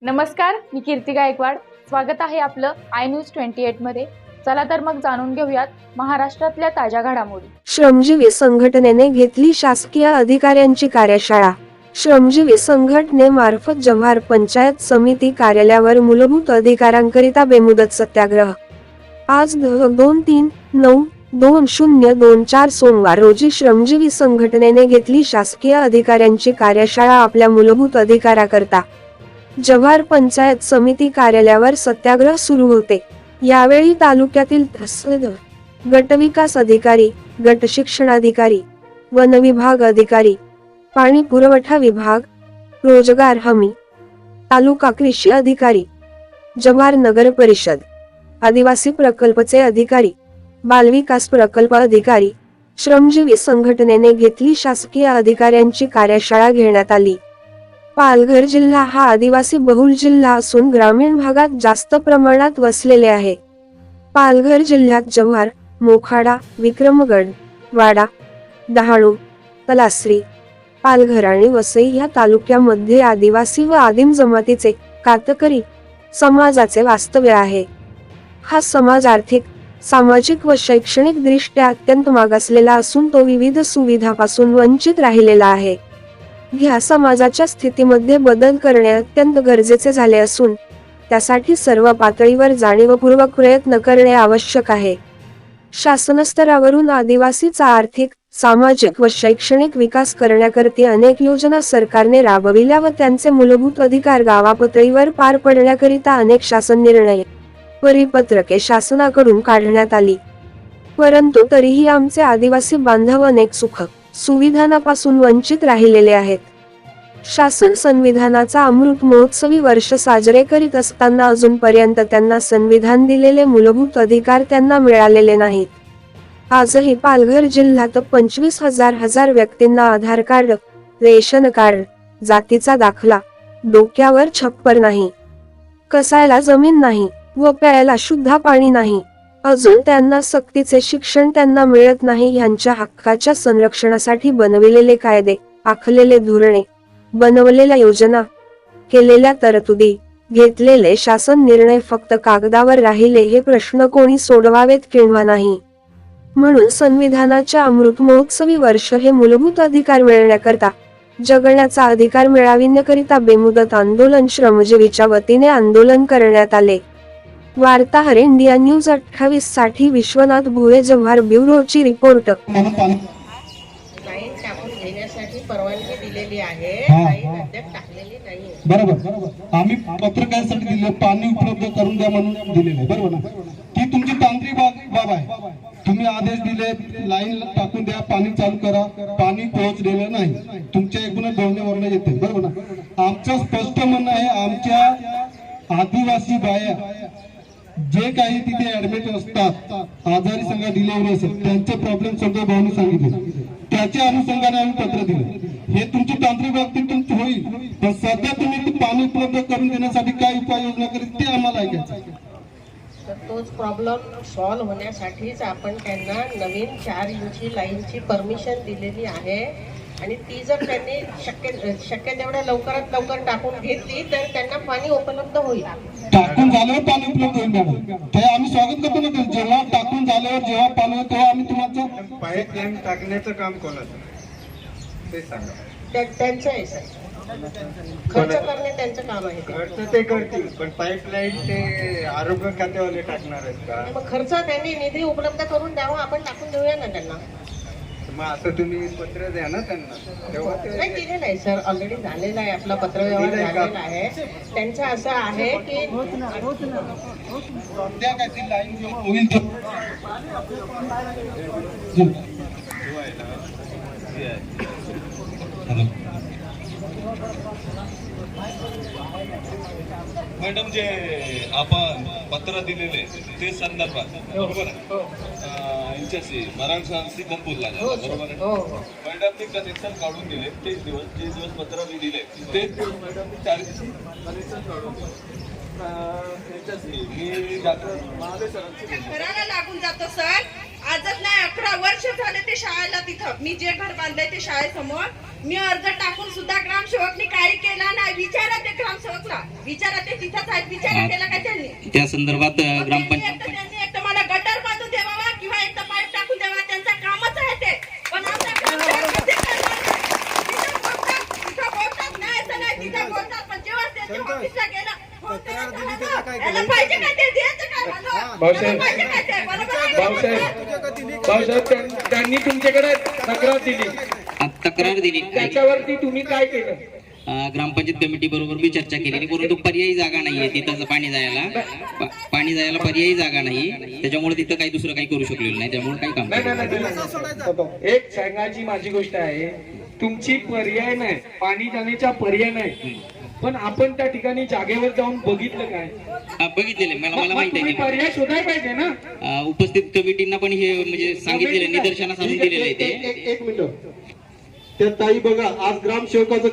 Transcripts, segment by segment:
नमस्कार, मी कीर्ती गायकवाड. स्वागत आहे आपलं आय न्यूज 28 मध्ये. चला तर मग जाणून घेऊयात महाराष्ट्रातल्या ताज्या घडामोडी. श्रमजीवी संघटनेने घेतली शासकीय अधिकाऱ्यांची कार्यशाळा. श्रमजीवी संघटनेमार्फत जव्हार पंचायत समिती कार्यालयावर मूलभूत अधिकारांकरिता बेमुदत सत्याग्रह. आज 2-3-9-2024 सोमवार रोजी श्रमजीवी संघटनेने घेतली शासकीय अधिकाऱ्यांची कार्यशाळा. आपल्या मूलभूत अधिकाराकरता जव्हार पंचायत समिती कार्यालयावर सत्याग्रह सुरू होते. यावेळी तालुक्यातील तहसील, गटविकास अधिकारी, गट शिक्षणाधिकारी, वन विभाग अधिकारी, पाणी पुरवठा विभाग, रोजगार हमी, तालुका कृषी अधिकारी, जव्हार नगर परिषद, आदिवासी प्रकल्पचे अधिकारी, बालविकास प्रकल्प अधिकारी, श्रमजीवी संघटनेने घेतली शासकीय अधिकाऱ्यांची कार्यशाळा घेण्यात आली. पालघर जिल्हा हा आदिवासी बहुल जिल्हा असून ग्रामीण भागात जास्त प्रमाणात वसलेले आहे. पालघर जिल्ह्यात जव्हार, मोखाडा, विक्रमगड, वाडा, डहाणू, तलासरी, पालघर आणि वसई या तालुक्यामध्ये आदिवासी व आदिम जमातीचे कातकरी समाजाचे वास्तव्य आहे. हा समाज आर्थिक, सामाजिक व शैक्षणिक दृष्ट्या अत्यंत मागासलेला असून तो विविध सुविधांपासून वंचित राहिलेला आहे. ह्या समाजाच्या स्थितीमध्ये बदल करणे अत्यंत गरजेचे झाले असून त्यासाठी सर्व पातळीवर जाणीवपूर्वक प्रयत्न करणे आवश्यक आहे. शासन स्तरावरून आदिवासीचा आर्थिक, सामाजिक व शैक्षणिक विकास करण्याकरता अनेक योजना सरकारने राबविल्या व त्यांचे मूलभूत अधिकार गावापातळीवर पार पडण्याकरिता अनेक शासन निर्णय, परिपत्रके शासनाकडून काढण्यात आली. परंतु तरीही आमचे आदिवासी बांधव अनेक सुख सुविधांपासून वंचित राहिलेले आहेत. शासन संविधानाचा अमृत महोत्सवी वर्ष साजरे करीत असताना अजूनपर्यंत त्यांना संविधान दिलेले मूलभूत अधिकार त्यांना मिळालेले नाहीत. आजही पालघर जिल्ह्यात 25,000 व्यक्तींना आधार कार्ड, रेशन कार्ड, जातीचा दाखला, डोक्यावर छप्पर नाही, कसायला जमीन नाही व प्यायला शुद्ध पाणी नाही. अजून त्यांना सक्तीचे शिक्षण त्यांना मिळत नाही. यांच्या हक्काच्या संरक्षणासाठी बनविलेले कायदे, आखलेले धोरणे, बनवलेल्या योजना, केलेल्या तरतुदी, घेतलेले शासन निर्णय फक्त कागदावर राहिले हे प्रश्न कोणी सोडवावेत किंवा नाही. म्हणून संविधानाच्या अमृत महोत्सवी वर्ष हे मूलभूत अधिकार मिळण्याकरता, जगण्याचा अधिकार मिळविण्याकरिता बेमुदत आंदोलन श्रमजीवीच्या वतीने आंदोलन करण्यात आले. वार्ताहर इंडिया न्यूज 28 साठी विश्वनाथ भुवे, जव्हार ब्युरोची रिपोर्ट. लाईन टाकून घेण्यासाठी परवानगी दिलेली आहे, लाईन अद्याप टाकलेली नाहीये. बरोबर. आम्ही पत्रकारांसाठी दिले, पाणी उपलब्ध करून द्या म्हणून दिलेले, बरोबर ना. ती तुमची तांत्रिक बाब आहे. तुम्ही आदेश दिले, लाईन टाकून द्या, पाणी चालू करा, पाणी पोहोचलेलं नाही, तुमच्या एकूणच बोलण्यावरून येते, बरोबर ना. आमचं स्पष्ट म्हणणं आहे, आमच्या आदिवासी बाया जे काही तिथे ऍडमिट असतात, आजारी संघ डिलिव्हरी असेल, त्यांचे प्रॉब्लेम सगळे भाऊनी सांगितले, त्याच्या अनुषंगाने आम्ही पत्र दिले. हे तुमची तांत्रिक बाबतीत तुमची होईल, पण सध्या तुम्ही पाणी उपलब्ध करून देण्यासाठी काय उपाययोजना करीत ते आम्हाला ऐकायचं. तर तोच प्रॉब्लेम सॉल्व्ह होण्यासाठीच आपण त्यांना नवीन 4 इंची लाईनची परमिशन दिलेली आहे. आणि ती जर त्यांनी शक्य तेवढ्या लवकरात लवकर टाकून घेतली तर त्यांना पाणी उपलब्ध होईल. टाकून झाल्यावर पाणी उपलब्ध होईल मॅडम, ते आम्ही स्वागत करतो ना. जेव्हा टाकून झाल्यावर जेव्हा पाणी होईल तेव्हा आम्ही तुमचं पाईपलाईन टाकण्याचं काम कोणाचं ते सांगा. त्यांचं आहे सर, खर्च करणे त्यांचं काम आहे. खर्च ते करतील, पण पाईपलाईन ते आरोग्य खात्यावाले टाकणार आहेत का? मग खर्च त्यांनी निधी उपलब्ध करून द्यावा, आपण टाकून देऊया ना त्यांना. मग असं तुम्ही पत्र द्या ना त्यांना, तेव्हा ते नाही दिलेलं आहे सर, ऑलरेडी झालेला आहे, आपला पत्रव्यवहार झालेला आहे. त्यांचं असं आहे की सध्या काहीतरी लाईन होईल मॅडम, जे आपण पत्र दिलेले ते संदर्भात बरोबर आहे, यांच्याशी मराठवाड्याशी बोलला बरोबर आहे. मॅडमनी कनेक्शन काढून दिले, तेच दिवस जे दिवस पत्र मी दिले तेच दिवस मॅडमनी 4 दिवशी कनेक्शन काढून दिले. याच्याशी मी डॉक्टर महादेव सरांशी घराला लागून जातो सर. वाजत नाही. 11 वर्ष झाले ते शाळेला तिथं. मी जे घर बांधलंय ते शाळेसमोर मी अर्ज टाकून सुद्धा ग्रामसेवकनी काही केला नाही. विचारा ते ग्रामसेवकला, विचारा ते तिथंच आहेत. विचारा केला काय त्यांनी त्या संदर्भात त्यांनी एक तर मला गटर बांधून द्यावा किंवा एक तर पाईप टाकून द्यावा. त्यांचं कामच आहे ते. पण आमच्या ग्रामसेवक ते करणार नाही. तिथं बोलतात नाही असं नाही, तिथं बोलतात. पण जेव्हा त्यांच्या ऑफिसला गेला याला पाहिजे काय ते द्यायचं काय मला? भाऊसाहेब पाहिजे काय ते? बरोबर आहे? भाऊसाहेब त्यांनी तुमच्याकडे तक्रार दिली, तक्रार दिली. त्याच्यावरती तुम्ही काय केलं? ग्रामपंचायत कमिटी बरोबर मी चर्चा केलेली, परंतु पर्यायी जागा नाहीये तिथं पाणी जायला पर्यायी जागा नाही. त्याच्यामुळे तिथं काही दुसरं काही करू शकलेलं नाही. त्यामुळे काही काम नाही. एक सांगायची माझी गोष्ट आहे, तुमची पर्याय नाही, पाणी जाण्याचा पर्याय नाही, पण आपण त्या ठिकाणी जागेवर जाऊन बघितलं काय? बघितलेलं मला माहिती तुम्ही आहे. पर्याय शोधायला पाहिजे ना. उपस्थित कमिटींना पण हे म्हणजे सांगितलेलं, निदर्शनास आणून दिलेलं आहे ते. एक मिनिट, त्या ताई बघा, आज ग्रामसेवकाचं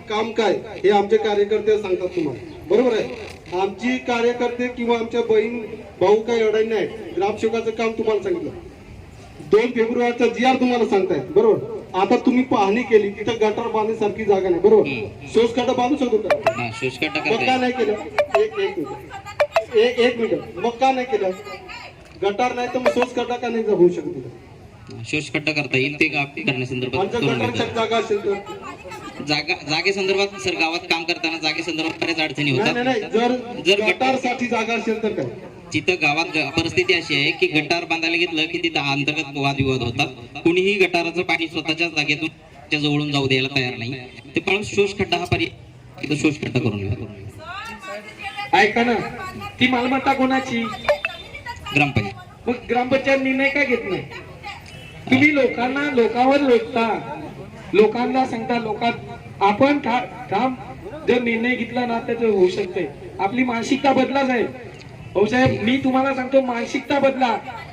काम काय हे आमचे कार्यकर्ते सांगतात तुम्हाला, बरोबर आहे. आमची कार्यकर्ते किंवा आमच्या बहीण भाऊ काही अडाई नाही. ग्रामसेवकाचं काम तुम्हाला सांगितलं, 2 फेब्रुवारीचा GR तुम्हाला सांगतायत, बरोबर. आता तुम्ही पाहणी केली, तिथं गटार बांधण्यासारखी जागा नाही, बरोबर. शोष खड्डा बांधू शकतो का? शोषखड्डा मग का करताय. नाही केलं? एक मिनिट, मग का नाही केलं? गटार नाही तर मग शोष खड्डा का नाही होऊ शकतो? शोषखड्डा करता येईल ते करण्यासंदर्भात आमच्या करून गटार घेतात. जागा असेल तर जागेसंदर्भात सर गावात काम करताना जागेसंदर्भात बऱ्याच अडचणी नाही, होतात. जर गटारसाठी जागा असेल तर काय? जिथं गावात परिस्थिती अशी आहे की गटार बांधायला घेतलं की तिथं अंतर्गत वादविवाद होतात. कुणीही गटाराचं पाणी स्वतःच्या जागेतून त्या जवळून जाऊ द्यायला तयार नाही. ते पण शोष खड्डा हा पर्याय, तिथं शोष खड्डा करून घ्या. ऐका ना, ती मालमत्ता कोणाची? ग्रामपंचायत. मग ग्रामपंचायत निर्णय काय घेत नाही? तुम्ही लोकांवर लोटता, लोकांना सांगता, आपण ठाम जर निर्णय घेतला ना त्याचं होऊ शकते. आपली मानसिकता बदला साहेब. भाऊसाहेब मी तुम्हाला सांगतो, मानसिकता बदला.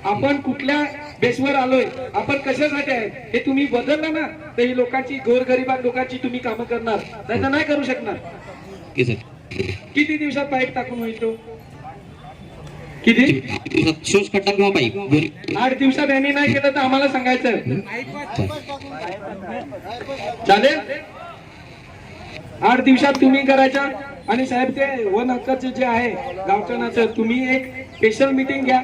आपण कुठल्या बेसवर आलोय, आपण कशासाठी आहे हे तुम्ही बदललं ना तर ही लोकांची, गोरगरिबा लोकांची तुम्ही कामं करणार, नाही तर नाही करू शकणार. किती दिवसात पाईप टाकून होईल तो? किती? शोष खड्डा किंवा पाईप 8 दिवसात यांनी नाही केलं तर आम्हाला सांगायचं, चालेल? 8 दिवसात तुम्ही करायच्या. आणि साहेब ते वन हक्काचे जे आहे गावचं, तुम्ही एक स्पेशल मीटिंग घ्या.